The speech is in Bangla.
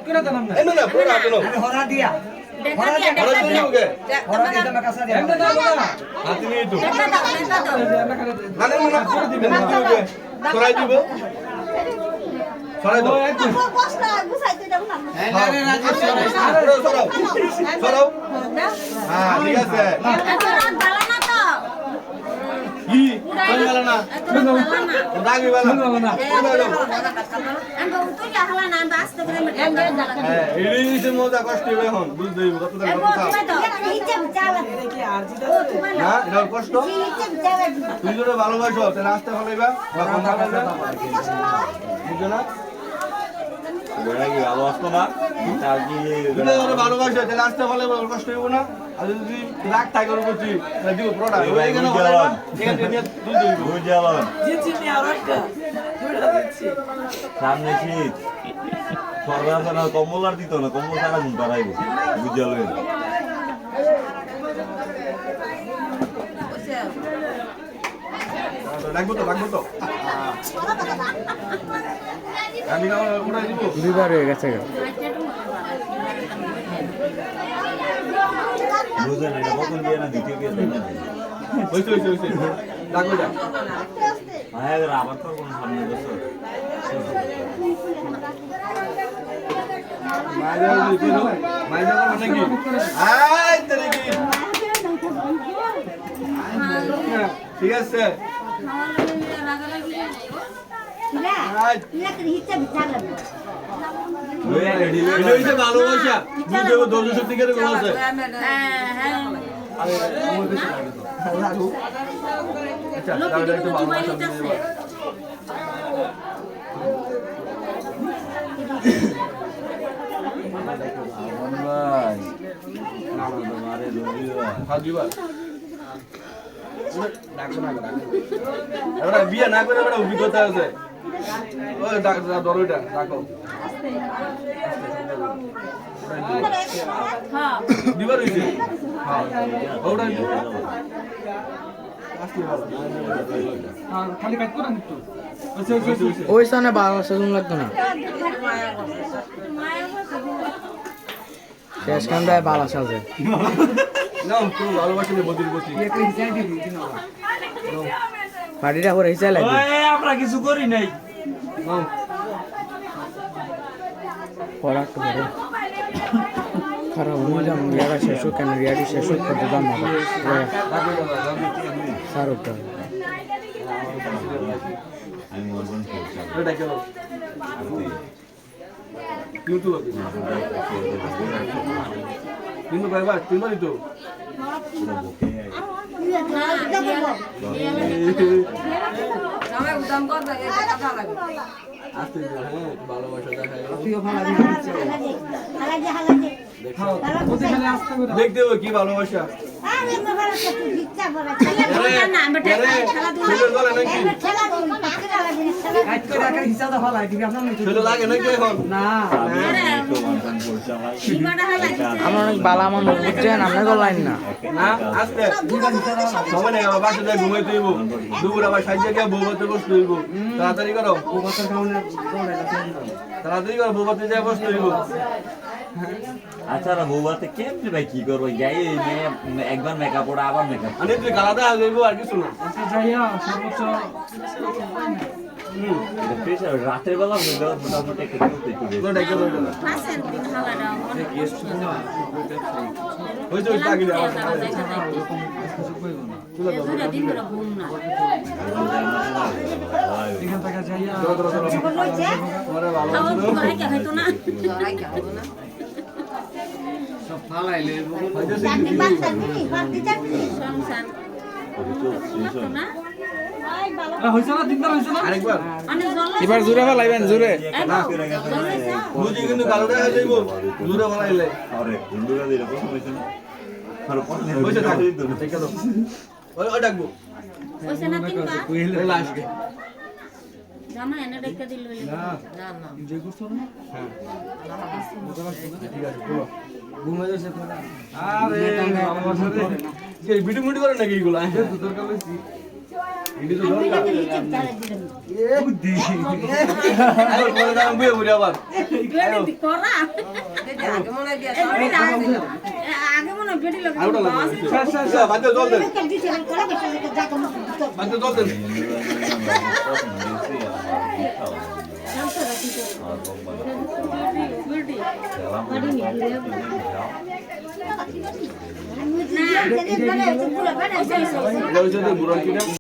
করে দেন আপনি না পুরো হাতে নো হরা দিয়া হরা দিয়ে ওকে হরা দিয়ে তোমার কাছে দিয়া এমনি দাও না হাতে নিয়ে তো দেখা দাও না করে দিবেন না দিবে সরাই দিব সরাই দাও কষ্ট গুছাইতে দাও না আরে রাজি সরাও হ্যাঁ ঠিক আছে ভালো না তো কি কোন গেল না দাগি বালা না আমি তুই হালা না বাসতে করে হ্যাঁ এই নিচে মজা কষ্ট হবে এখন বুঝতে হইব কত টাকা কথা না এটা কষ্ট তুই যদি ভালোবাসো তাহলে আসতে হলাইবা বা কথা বলবা বুঝছো না বেড়া কি ভালো আসতো না তার কি তুই যদি ভালোবাসো তাহলে আসতে হলাইবা কষ্ট হইব না আর যদি রাগ থাকে ওর প্রতি তাহলে দিব প্রোডাক্ট ওই কেন হলাইবা এখানে নিয়ে তুই দিব বুঝালাম জিজি নি আর একটা দুইটা দিচ্ছি সামনে শীত সরকার ছাড়া কম্বল আর দিত না কম্বল ছাড়া ঘুম পাড়াইব বুঝালেন লাগবো তো আমি না উড়াই দিব দুইবার হয়ে গেছে বুঝলেন এটা কখন দিয়ে না দ্বিতীয় কেস হইছে লাগবো যা হ্যাঁ আবার তো কোন সামনে বছর মাইজা মানে কি আই তেরে কি ঠিক আছে হইছে ভালোবাসা বুঝতে হবে দোষ সত্যি করে কোন আছে আচ্ছা তাহলে একটু ভালোবাসা বিয়ে না করে একটা অভিজ্ঞতা আছে দরটা রাখো দিবার হইছে খালি কাট করে নিতো ওই সামনে বাবা সেজন্য লাগতো না শেষ কান্দায় বালা সাজে না তুমি ভালোবাসি বদির বসি পার্টিটা করে হিসাব লাগবে আমরা কিছু করি নাই পড়াটা করে খারাপ হইলাম রিয়াটা শেষ হোক কেন রিয়াটি শেষ হোক করতে দাম না সারুকটা আমি মরবন এটা কেন কিন্তু কিন্তু ভাই বাস তিনবারই তো আসতে হ্যাঁ ভালোবাসা দেখাই দেখতে হবে কি ভালোবাসা লাগে নাকি এখন না আমার অনেক বালা মানুষ বুঝছেন আপনাকে লাইন না না আসতে সময় নেই আমার বাসা যায় ঘুমাইতে হইব দুপুর আবার সাইজে গিয়ে বউ বাতে বসতে হইব তাড়াতাড়ি করো তাড়াতাড়ি করো বউ বাতে যায় বসতে হইব আচ্ছা বউবাতে কেমনে ভাই কি করবো যাই একবার মেকআপ ওরা আবার মেকআপ আমি তুই গালাতে আগে হইব আর কিছু না যাইয়া সর্বোচ্চ রাতের বেলা মোটামুটি একটু হয়েছে আগে এখান থেকে যাইয়া সব ফালাইলে হয়েছে না তিনবার হয়েছে না আরেকবার এবার জোরে ফেলাইবেন জোরে বুঝি কিন্তু গালোটা হয়ে যাইব দূরে বলাইলে আরে বন্ধুরা দিলে প্রথম হয়েছে না আর হয়েছে থাক দেখে দাও ওই ডাকবো লাস্ট জামা এনে ডেকে দিল না না যে করছো না হ্যাঁ ঠিক আছে বলো ঘুমে যাচ্ছে আরে ভালোবাসা রে ভিডিও করে নাকি এগুলো তোর কাছে এটি তো আমি দরকার। দেখে নিচে ঢালে দিলাম আরে বলে দাম বুয়ে বুড়ি আবার। বেটি করা আগে মনে হয় বেটি লোক আর ওটা লাগবে। বাচ্চা জল দেন। বাচ্চা জল দেন। না এটা হচ্ছে বুড়ান কিনা